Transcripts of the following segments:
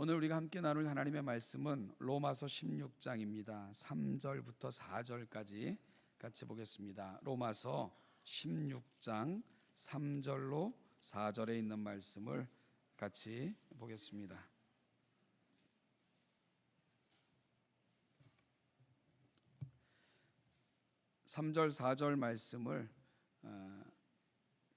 오늘 우리가 함께 나눌 하나님의 말씀은 로마서 16장입니다. 3절부터 4절까지 같이 보겠습니다. 로마서 16장 3절로 4절에 있는 말씀을 같이 보겠습니다. (3절) (4절) 말씀을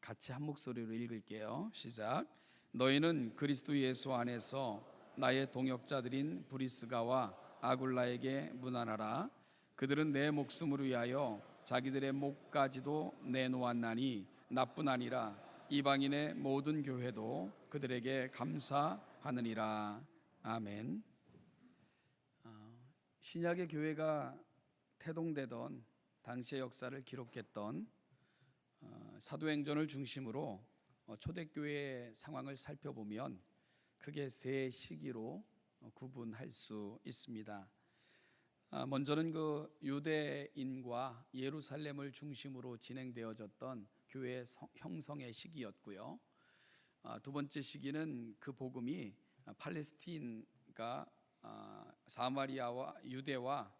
같이 한 목소리로 읽을게요. 시작. 너희는 그리스도 예수 안에서 나의 동역자들인 브리스가와 아굴라에게 문안하라. 그들은 내 목숨을 위하여 자기들의 목까지도 내놓았나니 나뿐 아니라 이방인의 모든 교회도 그들에게 감사하느니라. 아멘. 신약의 교회가 태동되던 당시의 역사를 기록했던 사도행전을 중심으로 초대교회의 상황을 살펴보면 크게 세 시기로 구분할 수 있습니다. 먼저는 그 유대인과 예루살렘을 중심으로 진행되어졌던 교회 형성의 시기였고요. 두 번째 시기는 그 복음이 팔레스틴과 사마리아와 유대와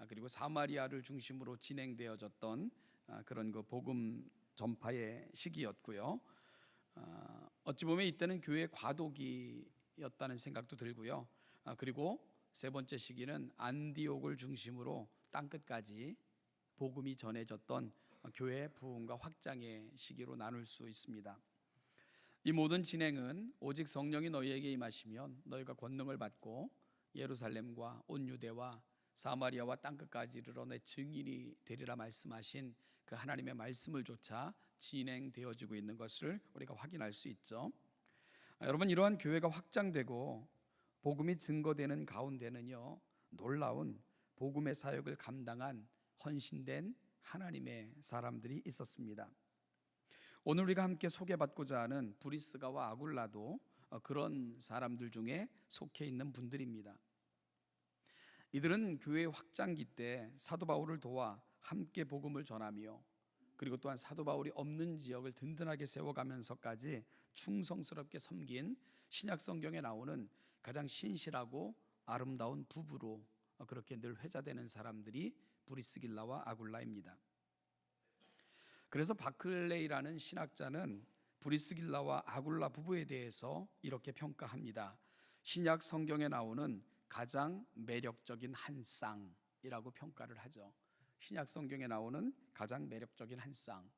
그리고 사마리아를 중심으로 진행되어졌던 그런 그 복음 전파의 시기였고요. 어찌 보면 이때는 교회의 과도기였다는 생각도 들고요. 그리고 세 번째 시기는 안디옥을 중심으로 땅끝까지 복음이 전해졌던 교회의 부흥과 확장의 시기로 나눌 수 있습니다. 이 모든 진행은 오직 성령이 너희에게 임하시면 너희가 권능을 받고 예루살렘과 온 유대와 사마리아와 땅끝까지 이르러 내 증인이 되리라 말씀하신 그 하나님의 말씀을 조차 진행되어지고 있는 것을 우리가 확인할 수 있죠. 여러분, 이러한 교회가 확장되고 복음이 증거되는 가운데는요, 놀라운 복음의 사역을 감당한 헌신된 하나님의 사람들이 있었습니다. 오늘 우리가 함께 소개받고자 하는 브리스가와 아굴라도 그런 사람들 중에 속해 있는 분들입니다. 이들은 교회 확장기 때 사도 바울을 도와 함께 복음을 전하며 그리고 또한 사도 바울이 없는 지역을 든든하게 세워가면서까지 충성스럽게 섬긴 신약 성경에 나오는 가장 신실하고 아름다운 부부로 그렇게 늘 회자되는 사람들이 브리스길라와 아굴라입니다. 그래서 바클레이라는 신학자는 브리스길라와 아굴라 부부에 대해서 이렇게 평가합니다. 신약 성경에 나오는 가장 매력적인 한 쌍이라고 평가를 하죠. 신약 성경에 나오는 가장 매력적인 한 쌍,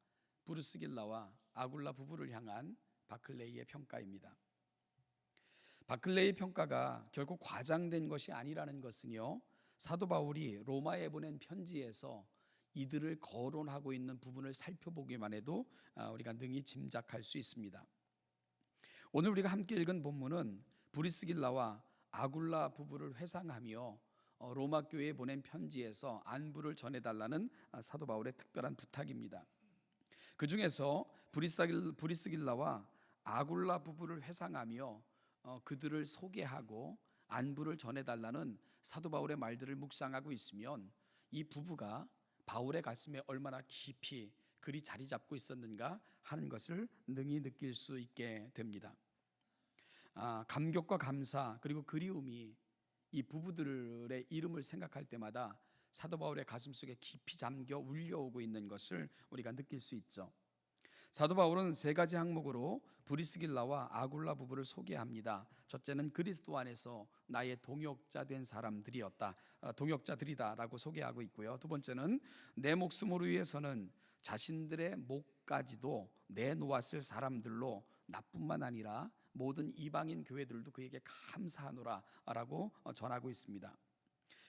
브리스길라와 아굴라 부부를 향한 바클레이의 평가입니다. 바클레이의 평가가 결코 과장된 것이 아니라는 것은요, 사도 바울이 로마에 보낸 편지에서 이들을 거론하고 있는 부분을 살펴보기만 해도 우리가 능히 짐작할 수 있습니다. 오늘 우리가 함께 읽은 본문은 브리스길라와 아굴라 부부를 회상하며 로마 교회에 보낸 편지에서 안부를 전해달라는 사도 바울의 특별한 부탁입니다. 그 중에서 브리스길라와 아굴라 부부를 회상하며 그들을 소개하고 안부를 전해달라는 사도 바울의 말들을 묵상하고 있으면 이 부부가 바울의 가슴에 얼마나 깊이 그리 자리 잡고 있었는가 하는 것을 능히 느낄 수 있게 됩니다. 감격과 감사 그리고 그리움이 이 부부들의 이름을 생각할 때마다 사도 바울의 가슴속에 깊이 잠겨 울려오고 있는 것을 우리가 느낄 수 있죠. 사도 바울은 세 가지 항목으로 브리스길라와 아굴라 부부를 소개합니다. 첫째는 그리스도 안에서 나의 동역자 된 사람들이었다, 동역자들이다라고 소개하고 있고요. 두 번째는 내 목숨을 위해서는 자신들의 목까지도 내놓았을 사람들로 나뿐만 아니라 모든 이방인 교회들도 그에게 감사하노라라고 전하고 있습니다.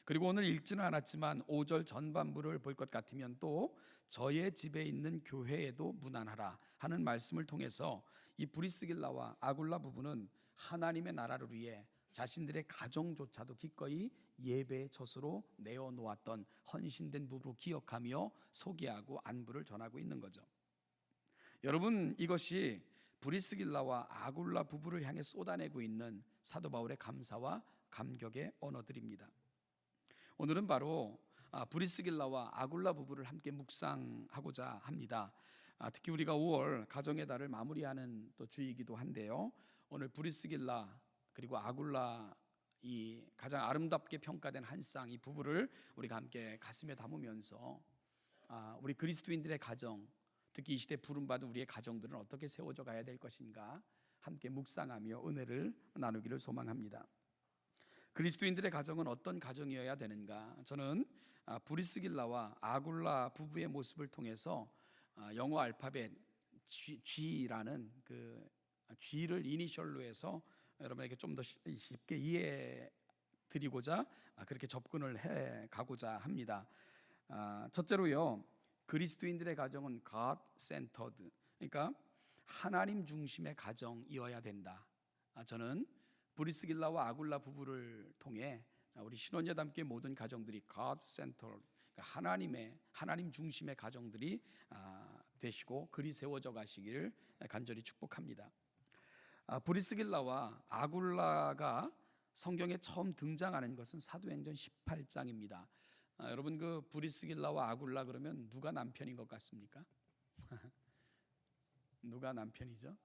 그리고 오늘 읽지는 않았지만 5절 전반부를 볼 것 같으면 또 저의 집에 있는 교회에도 문안하라 하는 말씀을 통해서 이 브리스길라와 아굴라 부부는 하나님의 나라를 위해 자신들의 가정조차도 기꺼이 예배의 젖으로 내어놓았던 헌신된 부부로 기억하며 소개하고 안부를 전하고 있는 거죠. 여러분, 이것이 브리스길라와 아굴라 부부를 향해 쏟아내고 있는 사도 바울의 감사와 감격의 언어들입니다. 오늘은 바로 브리스길라와 아굴라 부부를 함께 묵상하고자 합니다. 특히 우리가 5월 가정의 달을 마무리하는 또 주이기도 한데요, 오늘 브리스길라 그리고 아굴라, 이 가장 아름답게 평가된 한 쌍 이 부부를 우리가 함께 가슴에 담으면서 우리 그리스도인들의 가정, 특히 이 시대 부름받은 우리의 가정들은 어떻게 세워져 가야 될 것인가 함께 묵상하며 은혜를 나누기를 소망합니다. 그리스도인들의 가정은 어떤 가정이어야 되는가? 저는 브리스길라와 아굴라 부부의 모습을 통해서 영어 알파벳 G라는 그 G를 이니셜로 해서 여러분에게 좀 더 쉽게 이해해 드리고자 그렇게 접근을 해 가고자 합니다. 첫째로요, 그리스도인들의 가정은 God centered, 그러니까 하나님 중심의 가정이어야 된다. 저는 브리스길라와 아굴라 부부를 통해 우리 신혼여담교회 모든 가정들이 God centered, 그러니까 하나님 중심의 가정들이 되시고 글이 세워져 가시기를 간절히 축복합니다. 브리스길라와 아굴라가 성경에 처음 등장하는 것은 사도행전 18장입니다. 여러분, 그 브리스길라와 아굴라 그러면 누가 남편인 것 같습니까? 누가 남편이죠?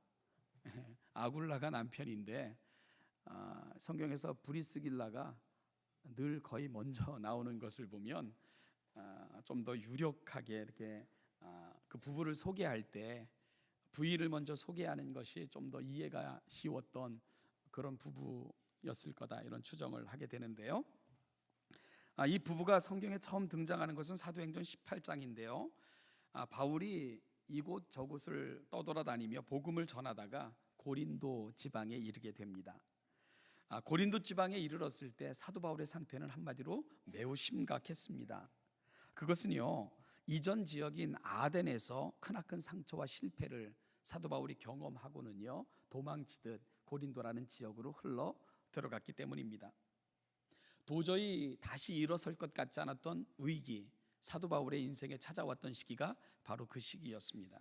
아굴라가 남편인데 성경에서 브리스길라가 늘 거의 먼저 나오는 것을 보면 좀 더 유력하게 이렇게 그 부부를 소개할 때 부인을 먼저 소개하는 것이 좀 더 이해가 쉬웠던 그런 부부였을 거다, 이런 추정을 하게 되는데요. 이 부부가 성경에 처음 등장하는 것은 사도행전 18장인데요. 바울이 이곳 저곳을 떠돌아다니며 복음을 전하다가 고린도 지방에 이르게 됩니다. 고린도 지방에 이르렀을 때 사도 바울의 상태는 한마디로 매우 심각했습니다. 그것은요, 이전 지역인 아덴에서 크나큰 상처와 실패를 사도 바울이 경험하고는요 도망치듯 고린도라는 지역으로 흘러 들어갔기 때문입니다. 도저히 다시 일어설 것 같지 않았던 위기, 사도 바울의 인생에 찾아왔던 시기가 바로 그 시기였습니다.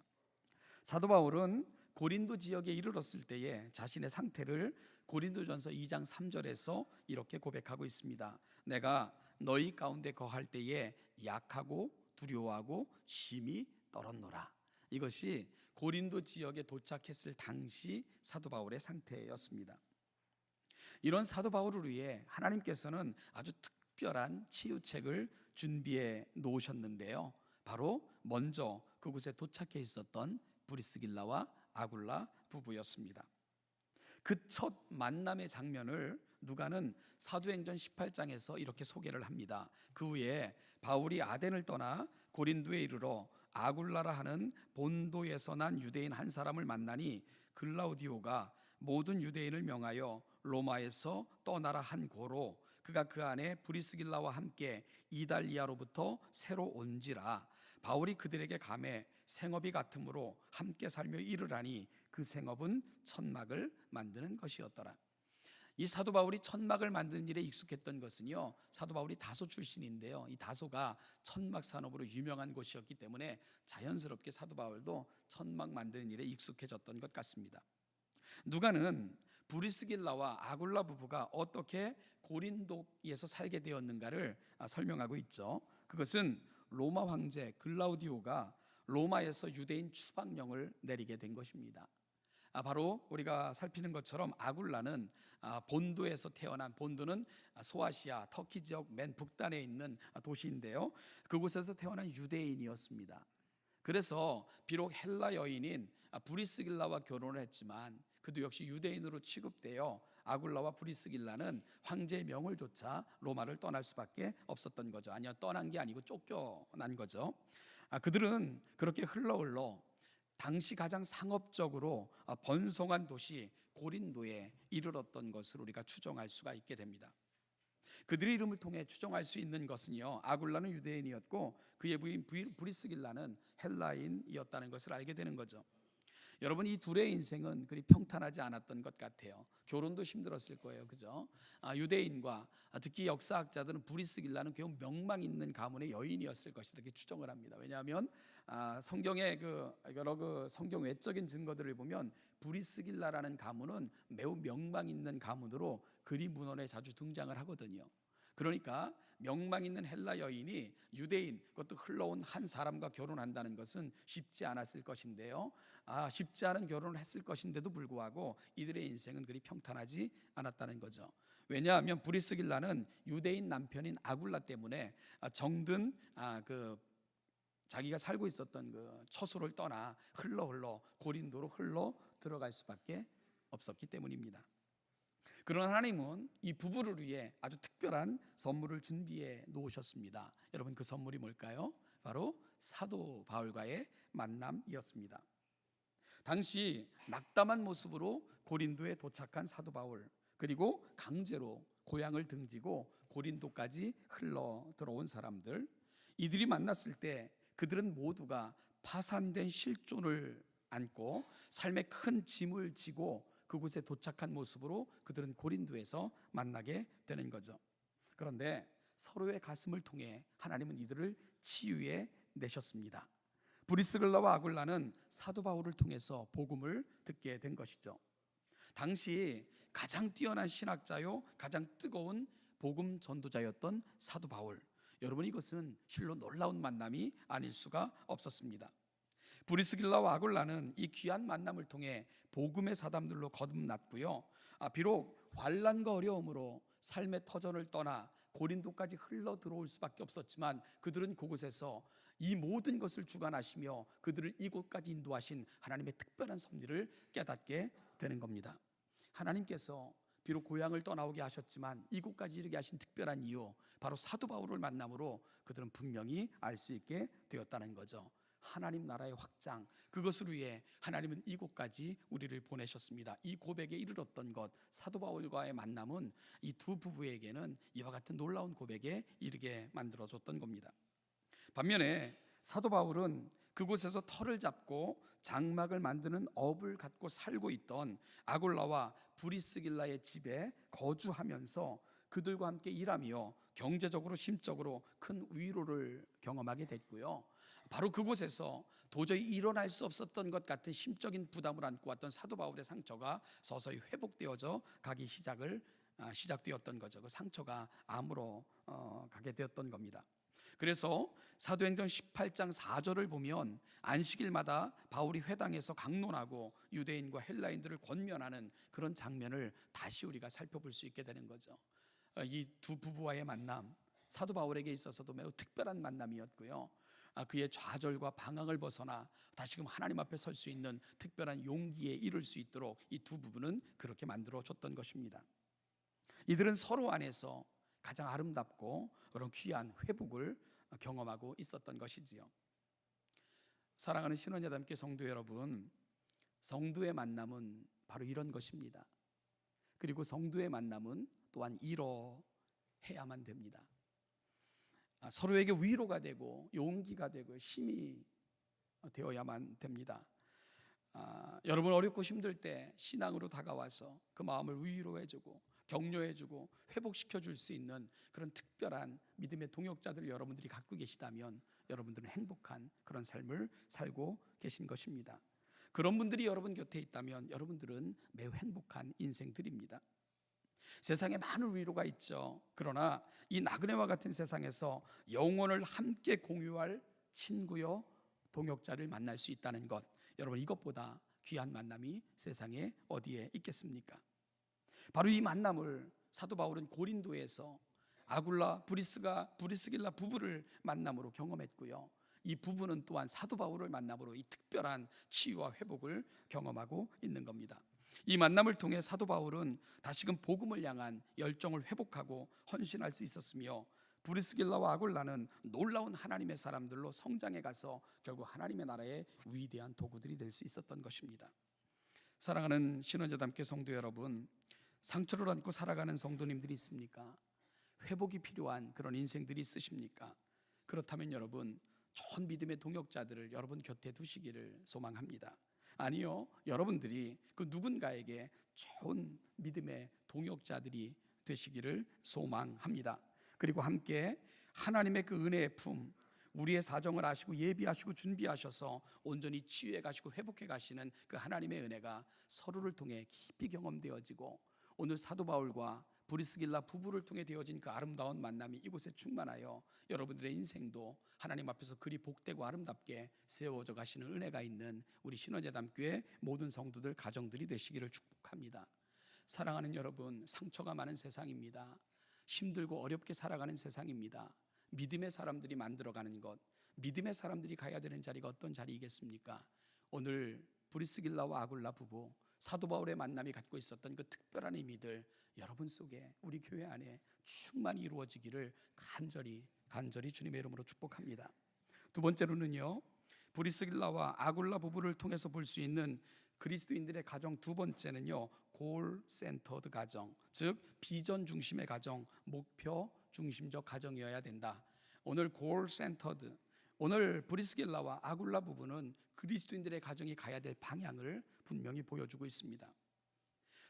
사도 바울은 고린도 지역에 이르렀을 때에 자신의 상태를 고린도전서 2장 3절에서 이렇게 고백하고 있습니다. 내가 너희 가운데 거할 때에 약하고 두려워하고 심히 떨었노라. 이것이 고린도 지역에 도착했을 당시 사도 바울의 상태였습니다. 이런 사도 바울을 위해 하나님께서는 아주 특별한 치유책을 준비해 놓으셨는데요, 바로 먼저 그곳에 도착해 있었던 브리스길라와 아굴라 부부였습니다. 그 첫 만남의 장면을 누가는 사도행전 18장에서 이렇게 소개를 합니다. 그 후에 바울이 아덴을 떠나 고린도에 이르러 아굴라라 하는 본도에서 난 유대인 한 사람을 만나니 글라우디오가 모든 유대인을 명하여 로마에서 떠나라 한 고로 그가 그 안에 브리스길라와 함께 이달리아로부터 새로 온지라. 바울이 그들에게 감해 생업이 같으므로 함께 살며 이르라니 그 생업은 천막을 만드는 것이었더라. 이 사도 바울이 천막을 만드는 일에 익숙했던 것은요, 사도 바울이 다소 출신인데요, 이 다소가 천막 산업으로 유명한 곳이었기 때문에 자연스럽게 사도 바울도 천막 만드는 일에 익숙해졌던 것 같습니다. 누가는 브리스길라와 아굴라 부부가 어떻게 고린도에서 살게 되었는가를 설명하고 있죠. 그것은 로마 황제 글라우디오가 로마에서 유대인 추방령을 내리게 된 것입니다. 바로 우리가 살피는 것처럼 아굴라는 본도에서 태어난, 본도는 소아시아 터키 지역 맨 북단에 있는 도시인데요, 그곳에서 태어난 유대인이었습니다. 그래서 비록 헬라 여인인 브리스길라와 결혼을 했지만 그도 역시 유대인으로 취급되어 아굴라와 브리스길라는 황제의 명을 조차 로마를 떠날 수밖에 없었던 거죠. 아니요, 떠난 게 아니고 쫓겨난 거죠. 그들은 그렇게 흘러 당시 가장 상업적으로 번성한 도시 고린도에 이르렀던 것을 우리가 추정할 수가 있게 됩니다. 그들의 이름을 통해 추정할 수 있는 것은요, 아굴라는 유대인이었고 그의 부인 브리스길라는 헬라인이었다는 것을 알게 되는 거죠. 여러분, 이 둘의 인생은 그리 평탄하지 않았던 것 같아요. 결혼도 힘들었을 거예요, 그죠? 유대인과 특히 역사학자들은 브리스길라는 겨우 명망 있는 가문의 여인이었을 것이다 이렇게 추정을 합니다. 왜냐하면 성경의 여러 성경 외적인 증거들을 보면 브리스길라라는 가문은 매우 명망 있는 가문으로 그리 문헌에 자주 등장을 하거든요. 그러니까 명망 있는 헬라 여인이 유대인, 그것도 흘러온 한 사람과 결혼한다는 것은 쉽지 않았을 것인데요. 쉽지 않은 결혼을 했을 것인데도 불구하고 이들의 인생은 그리 평탄하지 않았다는 거죠. 왜냐하면 브리스길라는 유대인 남편인 아굴라 때문에 정든 그 자기가 살고 있었던 그 처소를 떠나 흘러 고린도로 흘러 들어갈 수밖에 없었기 때문입니다. 그러나 하나님은 이 부부를 위해 아주 특별한 선물을 준비해 놓으셨습니다. 여러분, 그 선물이 뭘까요? 바로 사도 바울과의 만남이었습니다. 당시 낙담한 모습으로 고린도에 도착한 사도 바울, 그리고 강제로 고향을 등지고 고린도까지 흘러 들어온 사람들, 이들이 만났을 때 그들은 모두가 파산된 실존을 안고 삶의 큰 짐을 지고 그곳에 도착한 모습으로 그들은 고린도에서 만나게 되는 거죠. 그런데 서로의 가슴을 통해 하나님은 이들을 치유해 내셨습니다. 브리스길라와 아굴라는 사도 바울을 통해서 복음을 듣게 된 것이죠. 당시 가장 뛰어난 신학자요, 가장 뜨거운 복음 전도자였던 사도 바울, 여러분, 이것은 실로 놀라운 만남이 아닐 수가 없었습니다. 브리스길라와 아굴라는 이 귀한 만남을 통해 복음의 사담들로 거듭났고요. 비록 환난과 어려움으로 삶의 터전을 떠나 고린도까지 흘러 들어올 수밖에 없었지만 그들은 그곳에서 이 모든 것을 주관하시며 그들을 이곳까지 인도하신 하나님의 특별한 섭리를 깨닫게 되는 겁니다. 하나님께서 비록 고향을 떠나오게 하셨지만 이곳까지 이르게 하신 특별한 이유, 바로 사도 바울을 만남으로 그들은 분명히 알 수 있게 되었다는 거죠. 하나님 나라의 확장, 그것을 위해 하나님은 이곳까지 우리를 보내셨습니다. 이 고백에 이르렀던 것, 사도 바울과의 만남은 이 두 부부에게는 이와 같은 놀라운 고백에 이르게 만들어줬던 겁니다. 반면에 사도 바울은 그곳에서 터를 잡고 장막을 만드는 업을 갖고 살고 있던 아굴라와 브리스길라의 집에 거주하면서 그들과 함께 일하며 경제적으로 심적으로 큰 위로를 경험하게 됐고요. 바로 그곳에서 도저히 일어날 수 없었던 것 같은 심적인 부담을 안고 왔던 사도 바울의 상처가 서서히 회복되어져 가기 시작되었던 거죠. 그 상처가 암으로 가게 되었던 겁니다. 그래서 사도행전 18장 4절을 보면 안식일마다 바울이 회당에서 강론하고 유대인과 헬라인들을 권면하는 그런 장면을 다시 우리가 살펴볼 수 있게 되는 거죠. 이 두 부부와의 만남, 사도 바울에게 있어서도 매우 특별한 만남이었고요. 그의 좌절과 방황을 벗어나 다시금 하나님 앞에 설 수 있는 특별한 용기에 이를 수 있도록 이 두 부부는 그렇게 만들어줬던 것입니다. 이들은 서로 안에서 가장 아름답고 그런 귀한 회복을 경험하고 있었던 것이지요. 사랑하는 신원여담교 성도 여러분, 성도의 만남은 바로 이런 것입니다. 그리고 성도의 만남은 또한 이러해야만 됩니다. 서로에게 위로가 되고 용기가 되고 힘이 되어야만 됩니다. 여러분 어렵고 힘들 때 신앙으로 다가와서 그 마음을 위로해주고 격려해주고 회복시켜줄 수 있는 그런 특별한 믿음의 동역자들을 여러분들이 갖고 계시다면 여러분들은 행복한 그런 삶을 살고 계신 것입니다. 그런 분들이 여러분 곁에 있다면 여러분들은 매우 행복한 인생들입니다. 세상에 많은 위로가 있죠. 그러나 이 나그네와 같은 세상에서 영혼을 함께 공유할 친구요 동역자를 만날 수 있다는 것, 여러분 이것보다 귀한 만남이 세상에 어디에 있겠습니까? 바로 이 만남을 사도 바울은 고린도에서 아굴라 브리스길라 부부를 만남으로 경험했고요. 이 부부는 또한 사도 바울을 만남으로 이 특별한 치유와 회복을 경험하고 있는 겁니다. 이 만남을 통해 사도 바울은 다시금 복음을 향한 열정을 회복하고 헌신할 수 있었으며 브리스길라와 아굴라는 놀라운 하나님의 사람들로 성장해 가서 결국 하나님의 나라의 위대한 도구들이 될 수 있었던 것입니다. 사랑하는 신원자담교 성도 여러분, 상처를 안고 살아가는 성도님들이 있습니까? 회복이 필요한 그런 인생들이 있으십니까? 그렇다면 여러분, 좋은 믿음의 동역자들을 여러분 곁에 두시기를 소망합니다. 아니요, 여러분들이 그 누군가에게 좋은 믿음의 동역자들이 되시기를 소망합니다. 그리고 함께 하나님의 그 은혜의 품, 우리의 사정을 아시고 예비하시고 준비하셔서 온전히 치유해 가시고 회복해 가시는 그 하나님의 은혜가 서로를 통해 깊이 경험되어지고 오늘 사도 바울과 브리스길라 부부를 통해 되어진 그 아름다운 만남이 이곳에 충만하여 여러분들의 인생도 하나님 앞에서 그리 복되고 아름답게 세워져 가시는 은혜가 있는 우리 신원예담교회 모든 성도들 가정들이 되시기를 축복합니다. 사랑하는 여러분, 상처가 많은 세상입니다. 힘들고 어렵게 살아가는 세상입니다. 믿음의 사람들이 만들어가는 것, 믿음의 사람들이 가야 되는 자리가 어떤 자리이겠습니까? 오늘 브리스길라와 아굴라 부부, 사도 바울의 만남이 갖고 있었던 그 특별한 의미들 여러분 속에, 우리 교회 안에 충만히 이루어지기를 간절히 주님의 이름으로 축복합니다. 두 번째로는요, 브리스길라와 아굴라 부부를 통해서 볼 수 있는 그리스도인들의 가정 두 번째는요, 골 센터드 가정, 즉 비전 중심의 가정, 목표 중심적 가정이어야 된다. 오늘 골 센터드, 오늘 브리스길라와 아굴라 부부는 그리스도인들의 가정이 가야 될 방향을 분명히 보여주고 있습니다.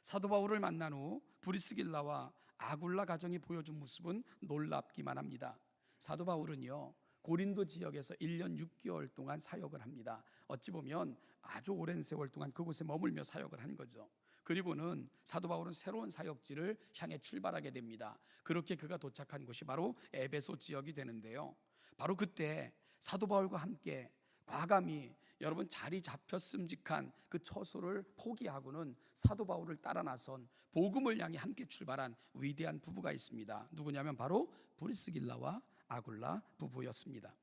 사도 바울을 만난 후 브리스길라와 아굴라 가정이 보여준 모습은 놀랍기만 합니다. 사도 바울은요, 고린도 지역에서 1년 6개월 동안 사역을 합니다. 어찌 보면 아주 오랜 세월 동안 그곳에 머물며 사역을 한 거죠. 그리고는 사도 바울은 새로운 사역지를 향해 출발하게 됩니다. 그렇게 그가 도착한 곳이 바로 에베소 지역이 되는데요, 바로 그때 사도 바울과 함께 과감히 여러분 자리 잡혔음직한 그 처소를 포기하고는 사도 바울을 따라 나선 복음을 향해 함께 출발한 위대한 부부가 있습니다. 누구냐면 바로 브리스길라와 아굴라 부부였습니다.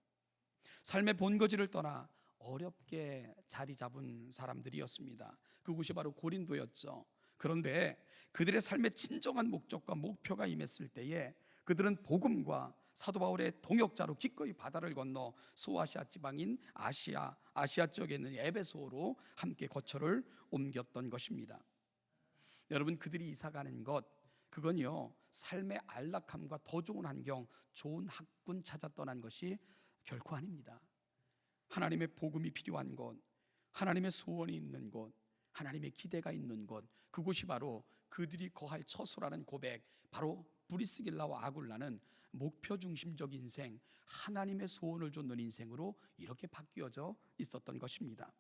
삶의 본거지를 떠나 어렵게 자리 잡은 사람들이었습니다. 그곳이 바로 고린도였죠. 그런데 그들의 삶의 진정한 목적과 목표가 임했을 때에 그들은 복음과 사도 바울의 동역자로 기꺼이 바다를 건너 소아시아 지방인 아시아 지역에 있는 에베소로 함께 거처를 옮겼던 것입니다. 여러분, 그들이 이사가는 것, 그건요, 삶의 안락함과 더 좋은 환경, 좋은 학군 찾아 떠난 것이 결코 아닙니다. 하나님의 복음이 필요한 곳, 하나님의 소원이 있는 곳, 하나님의 기대가 있는 곳, 그곳이 바로 그들이 거할 처소라는 고백, 바로 브리스길라와 아굴라는 목표 중심적 인생, 하나님의 소원을 좇는 인생으로 이렇게 바뀌어져 있었던 것입니다.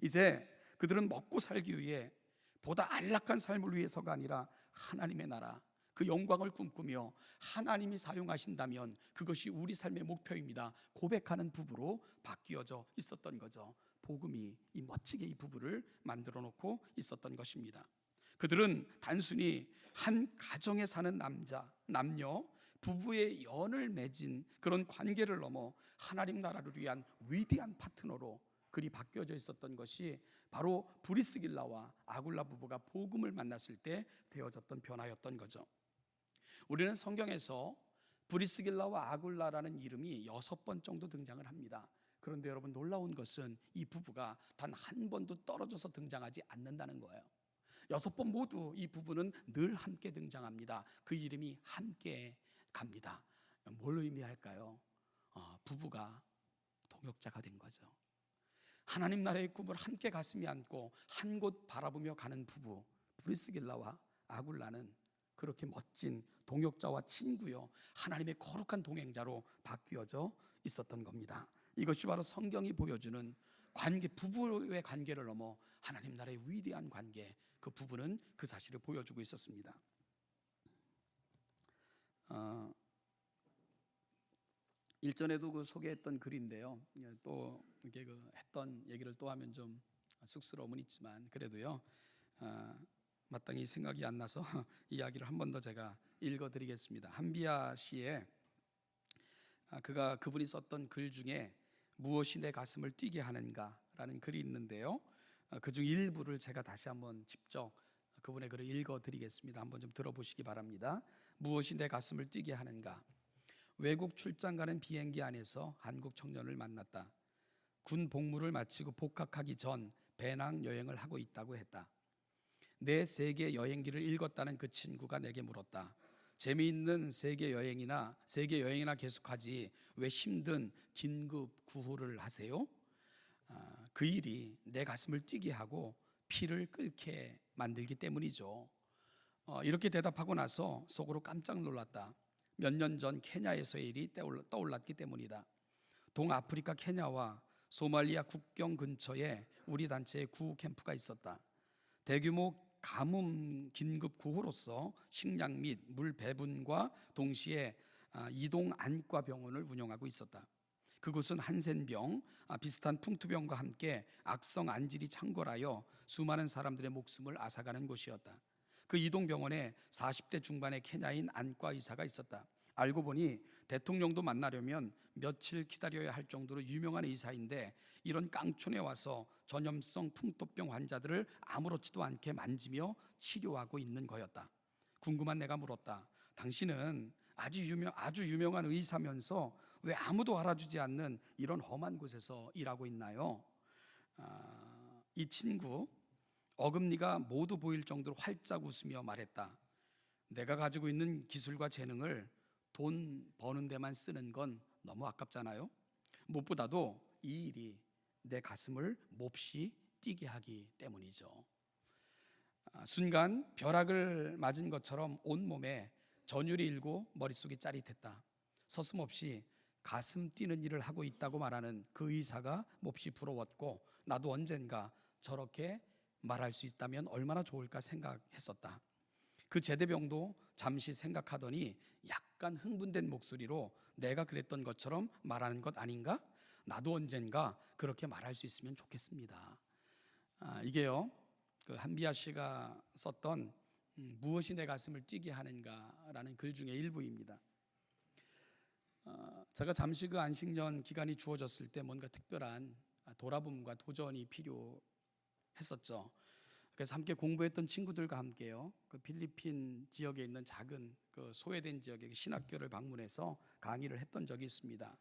이제 그들은 먹고 살기 위해 보다 안락한 삶을 위해서가 아니라 하나님의 나라, 그 영광을 꿈꾸며 하나님이 사용하신다면 그것이 우리 삶의 목표입니다 고백하는 부부로 바뀌어져 있었던 거죠. 복음이 이 멋지게 이 부부를 만들어 놓고 있었던 것입니다. 그들은 단순히 한 가정에 사는 남녀, 부부의 연을 맺은 그런 관계를 넘어 하나님 나라를 위한 위대한 파트너로 그리 바뀌어져 있었던 것이 바로 브리스길라와 아굴라 부부가 복음을 만났을 때 되어졌던 변화였던 거죠. 우리는 성경에서 브리스길라와 아굴라라는 이름이 6번 정도 등장을 합니다. 그런데 여러분, 놀라운 것은 이 부부가 단 한 번도 떨어져서 등장하지 않는다는 거예요. 6번 모두 이 부부는 늘 함께 등장합니다. 그 이름이 함께 갑니다. 뭘 의미할까요? 부부가 동역자가 된 거죠. 하나님 나라의 꿈을 함께 가슴에 안고 한 곳 바라보며 가는 부부 브리스길라와 아굴라는 그렇게 멋진 동역자와 친구요, 하나님의 거룩한 동행자로 바뀌어져 있었던 겁니다. 이것이 바로 성경이 보여주는 관계, 부부의 관계를 넘어 하나님 나라의 위대한 관계, 그 부부는 그 사실을 보여주고 있었습니다. 일전에도 그 소개했던 글인데요, 또 이렇게 했던 얘기를 또 하면 좀 쑥스러움은 있지만 그래도요, 마땅히 생각이 안 나서 이야기를 한 번 더 제가 읽어드리겠습니다. 한비아 씨의 그분이 썼던 글 중에 무엇이 내 가슴을 뛰게 하는가라는 글이 있는데요, 그중 일부를 제가 다시 한번 직접 그분의 글을 읽어드리겠습니다. 한번 좀 들어보시기 바랍니다. 무엇이 내 가슴을 뛰게 하는가? 외국 출장 가는 비행기 안에서 한국 청년을 만났다. 군 복무를 마치고 복학하기 전 배낭 여행을 하고 있다고 했다. 내 세계 여행기를 읽었다는 그 친구가 내게 물었다. 재미있는 세계 여행이나 계속하지 왜 힘든 긴급 구호를 하세요? 그 일이 내 가슴을 뛰게 하고 피를 끓게 만들기 때문이죠. 이렇게 대답하고 나서 속으로 깜짝 놀랐다. 몇 년 전 케냐에서의 일이 떠올랐기 때문이다. 동아프리카 케냐와 소말리아 국경 근처에 우리 단체의 구호 캠프가 있었다. 대규모 가뭄 긴급 구호로서 식량 및 물 배분과 동시에 이동 안과 병원을 운영하고 있었다. 그곳은 한센병, 비슷한 풍토병과 함께 악성 안질이 창궐하여 수많은 사람들의 목숨을 앗아가는 곳이었다. 그 이동병원에 40대 중반의 케냐인 안과 의사가 있었다. 알고 보니 대통령도 만나려면 며칠 기다려야 할 정도로 유명한 의사인데 이런 깡촌에 와서 전염성 풍토병 환자들을 아무렇지도 않게 만지며 치료하고 있는 거였다. 궁금한 내가 물었다. 당신은 아주 유명한 의사면서 왜 아무도 알아주지 않는 이런 험한 곳에서 일하고 있나요? 이 친구 어금니가 모두 보일 정도로 활짝 웃으며 말했다. 내가 가지고 있는 기술과 재능을 돈 버는 데만 쓰는 건 너무 아깝잖아요. 무엇보다도 이 일이 내 가슴을 몹시 뛰게 하기 때문이죠. 순간 벼락을 맞은 것처럼 온몸에 전율이 일고 머릿속이 짜릿했다. 서슴없이 가슴 뛰는 일을 하고 있다고 말하는 그 의사가 몹시 부러웠고 나도 언젠가 저렇게 말할 수 있다면 얼마나 좋을까 생각했었다. 그 제대병도 잠시 생각하더니 약간 흥분된 목소리로 내가 그랬던 것처럼 말하는 것 아닌가? 나도 언젠가 그렇게 말할 수 있으면 좋겠습니다. 이게요, 그 한비아 씨가 썼던 무엇이 내 가슴을 뛰게 하는가라는 글 중에 일부입니다. 제가 잠시 그 안식년 기간이 주어졌을 때 뭔가 특별한 돌아봄과 도전이 필요했었죠. 그래서 함께 공부했던 친구들과 함께요, 그 필리핀 지역에 있는 작은 그 소외된 지역의 신학교를 방문해서 강의를 했던 적이 있습니다.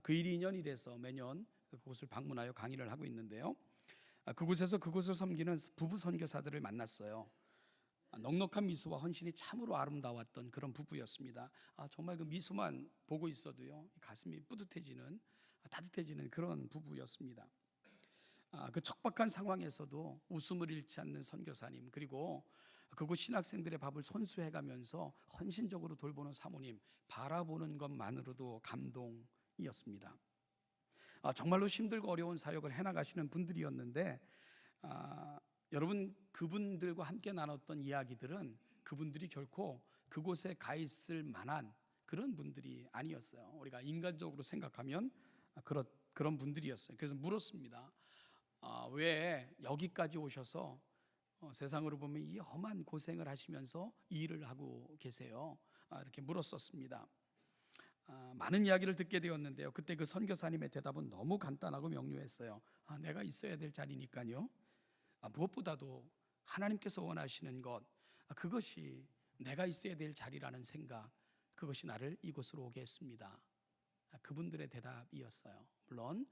그 일이 인연이 돼서 매년 그곳을 방문하여 강의를 하고 있는데요. 그곳에서 그곳을 섬기는 부부 선교사들을 만났어요. 넉넉한 미소와 헌신이 참으로 아름다웠던 그런 부부였습니다. 정말 그 미소만 보고 있어도요, 가슴이 뿌듯해지는, 따뜻해지는 그런 부부였습니다. 그 척박한 상황에서도 웃음을 잃지 않는 선교사님, 그리고 그곳 신학생들의 밥을 손수해가면서 헌신적으로 돌보는 사모님, 바라보는 것만으로도 감동이었습니다. 정말로 힘들고 어려운 사역을 해나가시는 분들이었는데 여러분, 그분들과 함께 나눴던 이야기들은 그분들이 결코 그곳에 가 있을 만한 그런 분들이 아니었어요. 우리가 인간적으로 생각하면 그런 분들이었어요. 그래서 물었습니다. 왜 여기까지 오셔서 세상으로 보면 이 험한 고생을 하시면서 이 일을 하고 계세요? 이렇게 물었었습니다. 많은 이야기를 듣게 되었는데요, 그때 그 선교사님의 대답은 너무 간단하고 명료했어요. 내가 있어야 될 자리니까요. 무엇보다도 하나님께서 원하시는 것, 그것이 내가 있어야 될 자리라는 생각, 그것이 나를 이곳으로 오게 했습니다. 그분들의 대답이었어요. 물론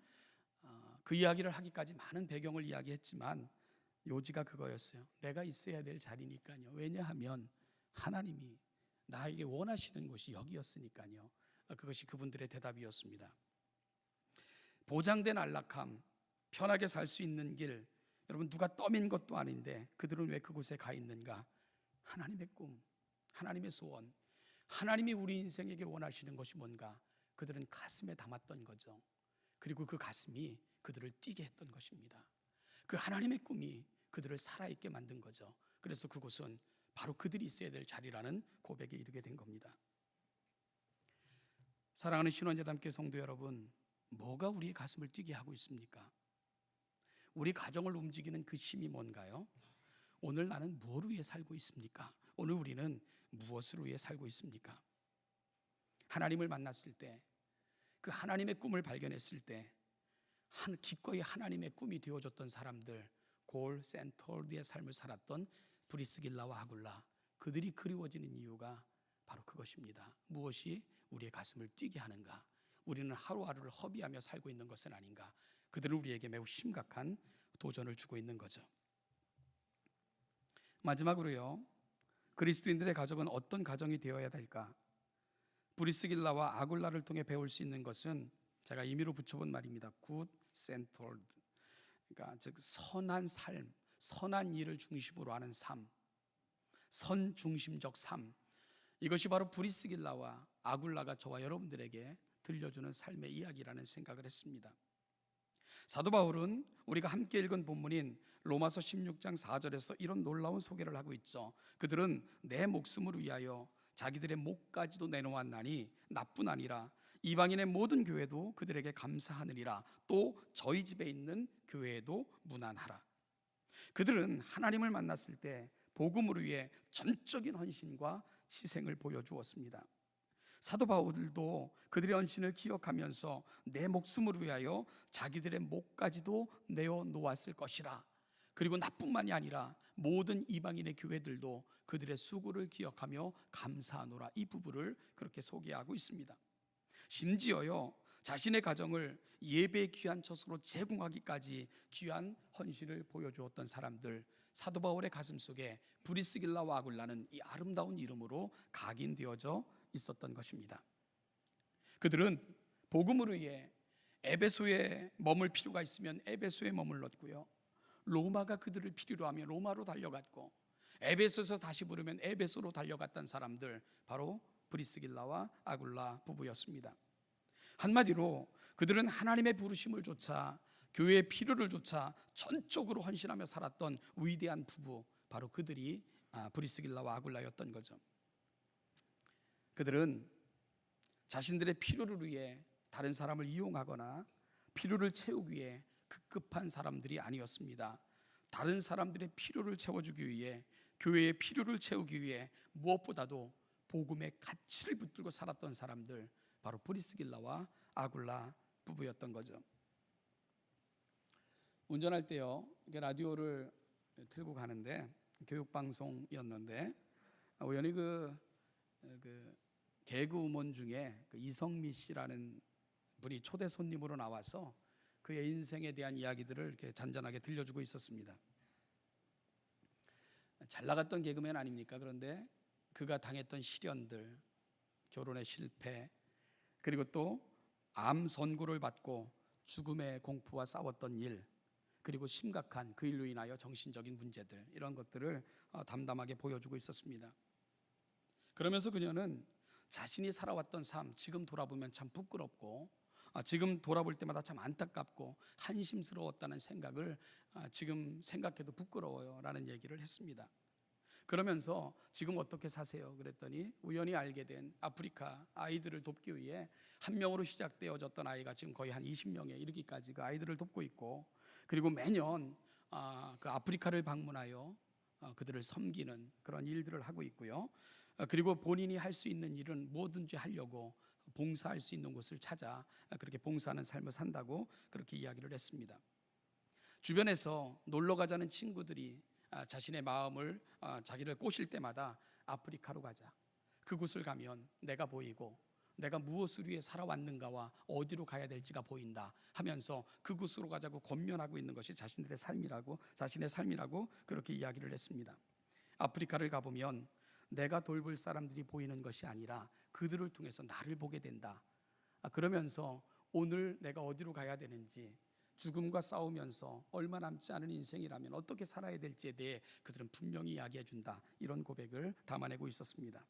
그 이야기를 하기까지 많은 배경을 이야기했지만 요지가 그거였어요. 내가 있어야 될 자리니까요. 왜냐하면 하나님이 나에게 원하시는 곳이 여기였으니까요. 그것이 그분들의 대답이었습니다. 보장된 안락함, 편하게 살 수 있는 길, 여러분 누가 떠민 것도 아닌데 그들은 왜 그곳에 가 있는가? 하나님의 꿈, 하나님의 소원, 하나님이 우리 인생에게 원하시는 것이 뭔가 그들은 가슴에 담았던 거죠. 그리고 그 가슴이 그들을 뛰게 했던 것입니다. 그 하나님의 꿈이 그들을 살아있게 만든 거죠. 그래서 그곳은 바로 그들이 있어야 될 자리라는 고백에 이르게 된 겁니다. 사랑하는 신원예담교회 성도 여러분, 뭐가 우리의 가슴을 뛰게 하고 있습니까? 우리 가정을 움직이는 그 힘이 뭔가요? 오늘 나는 뭘 위해 살고 있습니까? 오늘 우리는 무엇을 위해 살고 있습니까? 하나님을 만났을 때, 그 하나님의 꿈을 발견했을 때 기꺼이 하나님의 꿈이 되어줬던 사람들, 골 센톨드의 삶을 살았던 브리스길라와 아굴라, 그들이 그리워지는 이유가 바로 그것입니다. 무엇이 우리의 가슴을 뛰게 하는가? 우리는 하루하루를 허비하며 살고 있는 것은 아닌가? 그들은 우리에게 매우 심각한 도전을 주고 있는 거죠. 마지막으로요, 그리스도인들의 가족은 어떤 가정이 되어야 될까? 브리스길라와 아굴라를 통해 배울 수 있는 것은 제가 임의로 붙여본 말입니다. good centered, 그러니까 즉 선한 삶, 선한 일을 중심으로 하는 삶, 선중심적 삶, 이것이 바로 브리스길라와 아굴라가 저와 여러분들에게 들려주는 삶의 이야기라는 생각을 했습니다. 사도 바울은 우리가 함께 읽은 본문인 로마서 16장 4절에서 이런 놀라운 소개를 하고 있죠. 그들은 내 목숨을 위하여 자기들의 목까지도 내놓았나니 나뿐 아니라 이방인의 모든 교회도 그들에게 감사하느니라. 또 저희 집에 있는 교회에도 문안하라. 그들은 하나님을 만났을 때 복음을 위해 전적인 헌신과 희생을 보여주었습니다. 사도 바울도 그들의 헌신을 기억하면서 내 목숨을 위하여 자기들의 목까지도 내어 놓았을 것이라. 그리고 나뿐만이 아니라 모든 이방인의 교회들도 그들의 수고를 기억하며 감사하노라. 이 부분을 그렇게 소개하고 있습니다. 심지어요, 자신의 가정을 예배의 귀한 처소로 제공하기까지 귀한 헌신을 보여주었던 사람들, 사도 바울의 가슴 속에 브리스길라와 아굴라는 이 아름다운 이름으로 각인되어져 있었던 것입니다. 그들은 복음을 위해 에베소에 머물 필요가 있으면 에베소에 머물렀고요, 로마가 그들을 필요로 하면 로마로 달려갔고, 에베소에서 다시 부르면 에베소로 달려갔던 사람들, 바로 브리스길라와 아굴라 부부였습니다. 한마디로 그들은 하나님의 부르심을 조차, 교회의 필요를 조차 전적으로 헌신하며 살았던 위대한 부부, 바로 그들이 브리스길라와 아굴라였던 거죠. 그들은 자신들의 필요를 위해 다른 사람을 이용하거나 필요를 채우기 위해 급급한 사람들이 아니었습니다. 다른 사람들의 필요를 채워주기 위해, 교회의 필요를 채우기 위해 무엇보다도 복음의 가치를 붙들고 살았던 사람들, 바로 브리스길라와 아굴라 부부였던 거죠. 운전할 때요, 라디오를 틀고 가는데 교육방송이었는데 우연히 그 개그우먼 중에 이성미 씨라는 분이 초대 손님으로 나와서 그의 인생에 대한 이야기들을 이렇게 잔잔하게 들려주고 있었습니다. 잘 나갔던 개그맨 아닙니까? 그런데 그가 당했던 시련들, 결혼의 실패, 그리고 또 암 선고를 받고 죽음의 공포와 싸웠던 일, 그리고 심각한 그 일로 인하여 정신적인 문제들, 이런 것들을 담담하게 보여주고 있었습니다. 그러면서 그녀는 자신이 살아왔던 삶, 지금 돌아보면 참 부끄럽고, 지금 돌아볼 때마다 참 안타깝고 한심스러웠다는 생각을 지금 생각해도 부끄러워요 라는 얘기를 했습니다. 그러면서 지금 어떻게 사세요? 그랬더니 우연히 알게 된 아프리카 아이들을 돕기 위해 한 명으로 시작되어졌던 아이가 지금 거의 한 20명에 이르기까지 그 아이들을 돕고 있고, 그리고 매년 그 아프리카를 방문하여 그들을 섬기는 그런 일들을 하고 있고요. 그리고 본인이 할 수 있는 일은 뭐든지 하려고 봉사할 수 있는 곳을 찾아 그렇게 봉사하는 삶을 산다고 그렇게 이야기를 했습니다. 주변에서 놀러 가자는 친구들이 자신의 마음을, 자기를 꼬실 때마다 아프리카로 가자, 그곳을 가면 내가 보이고 내가 무엇을 위해 살아왔는가와 어디로 가야 될지가 보인다 하면서 그곳으로 가자고 권면하고 있는 것이 자신의 삶이라고 그렇게 이야기를 했습니다. 아프리카를 가보면 내가 돌볼 사람들이 보이는 것이 아니라 그들을 통해서 나를 보게 된다. 그러면서 오늘 내가 어디로 가야 되는지, 죽음과 싸우면서 얼마 남지 않은 인생이라면 어떻게 살아야 될지에 대해 그들은 분명히 이야기해 준다. 이런 고백을 담아내고 있었습니다.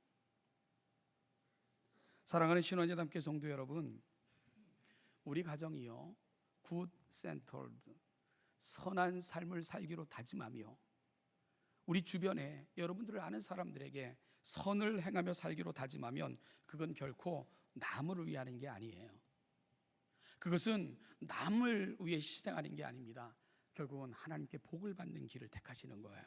사랑하는 신원예담교회 성도 여러분, 우리 가정이요, 굿 센터드, 선한 삶을 살기로 다짐하며 우리 주변에 여러분들을 아는 사람들에게 선을 행하며 살기로 다짐하면 그건 결코 남을 위하는 게 아니에요. 그것은 남을 위해 희생하는 게 아닙니다. 결국은 하나님께 복을 받는 길을 택하시는 거예요.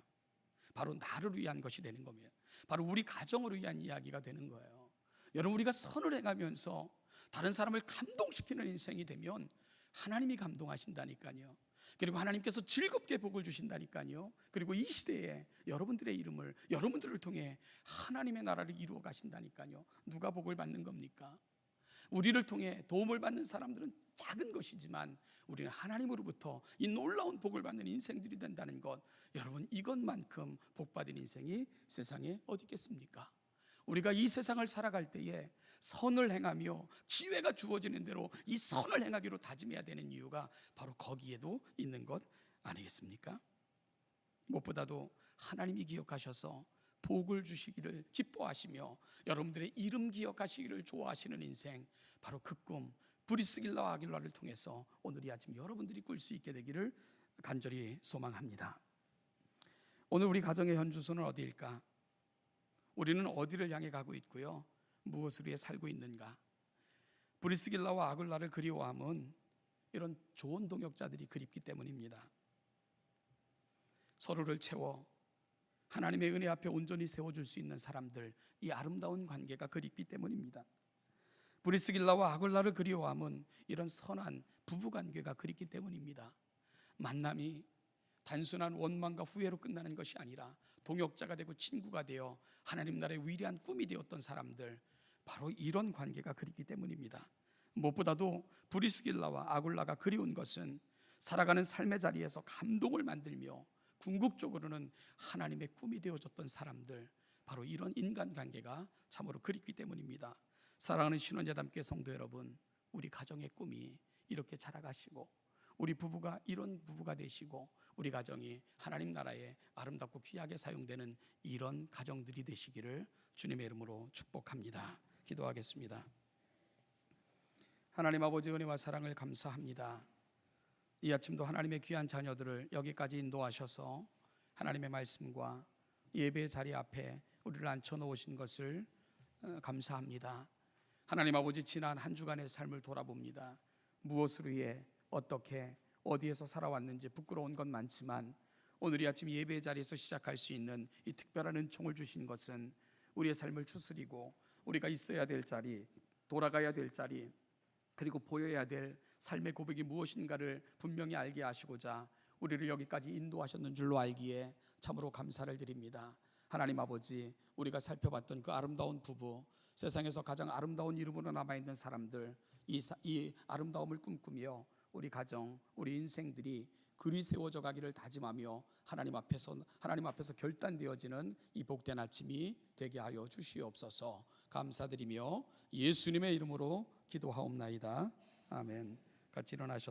바로 나를 위한 것이 되는 겁니다. 바로 우리 가정을 위한 이야기가 되는 거예요. 여러분, 우리가 선을 행하면서 다른 사람을 감동시키는 인생이 되면 하나님이 감동하신다니까요. 그리고 하나님께서 즐겁게 복을 주신다니까요. 그리고 이 시대에 여러분들의 이름을, 여러분들을 통해 하나님의 나라를 이루어 가신다니까요. 누가 복을 받는 겁니까? 우리를 통해 도움을 받는 사람들은 작은 것이지만 우리는 하나님으로부터 이 놀라운 복을 받는 인생들이 된다는 것, 여러분, 이것만큼 복받은 인생이 세상에 어디 있겠습니까? 우리가 이 세상을 살아갈 때에 선을 행하며 기회가 주어지는 대로 이 선을 행하기로 다짐해야 되는 이유가 바로 거기에도 있는 것 아니겠습니까? 무엇보다도 하나님이 기억하셔서 복을 주시기를 기뻐하시며 여러분들의 이름 기억하시기를 좋아하시는 인생, 바로 그 꿈, 브리스길라와 아길라를 통해서 오늘 이 아침 여러분들이 꿀 수 있게 되기를 간절히 소망합니다. 오늘 우리 가정의 현 주소는 어디일까? 우리는 어디를 향해 가고 있고요, 무엇을 위해 살고 있는가? 브리스길라와 아굴라를 그리워함은 이런 좋은 동역자들이 그립기 때문입니다. 서로를 채워 하나님의 은혜 앞에 온전히 세워줄 수 있는 사람들, 이 아름다운 관계가 그립기 때문입니다. 브리스길라와 아굴라를 그리워함은 이런 선한 부부관계가 그립기 때문입니다. 만남이 단순한 원망과 후회로 끝나는 것이 아니라 동역자가 되고 친구가 되어 하나님 나라의 위대한 꿈이 되었던 사람들, 바로 이런 관계가 그립기 때문입니다. 무엇보다도 브리스길라와 아굴라가 그리운 것은 살아가는 삶의 자리에서 감동을 만들며 궁극적으로는 하나님의 꿈이 되어줬던 사람들, 바로 이런 인간관계가 참으로 그립기 때문입니다. 사랑하는 신원예담교회 성도 여러분, 우리 가정의 꿈이 이렇게 자라가시고 우리 부부가 이런 부부가 되시고 우리 가정이 하나님 나라에 아름답고 귀하게 사용되는 이런 가정들이 되시기를 주님의 이름으로 축복합니다. 기도하겠습니다. 하나님 아버지, 은혜와 사랑을 감사합니다. 이 아침도 하나님의 귀한 자녀들을 여기까지 인도하셔서 하나님의 말씀과 예배의 자리 앞에 우리를 앉혀놓으신 것을 감사합니다. 하나님 아버지, 지난 한 주간의 삶을 돌아봅니다. 무엇을 위해 어떻게 어디에서 살아왔는지 부끄러운 건 많지만 오늘 이 아침 예배의 자리에서 시작할 수 있는 이 특별한 은총을 주신 것은 우리의 삶을 추스리고 우리가 있어야 될 자리, 돌아가야 될 자리, 그리고 보여야 될 삶의 고백이 무엇인가를 분명히 알게 하시고자 우리를 여기까지 인도하셨는 줄로 알기에 참으로 감사를 드립니다. 하나님 아버지, 우리가 살펴봤던 그 아름다운 부부, 세상에서 가장 아름다운 이름으로 남아있는 사람들, 이 아름다움을 꿈꾸며 우리 가정, 우리 인생들이 그리 세워져 가기를 다짐하며 하나님 앞에서 결단되어지는 이 복된 아침이 되게 하여 주시옵소서. 감사드리며 예수님의 이름으로 기도하옵나이다. 아멘. 같이 일어나셔서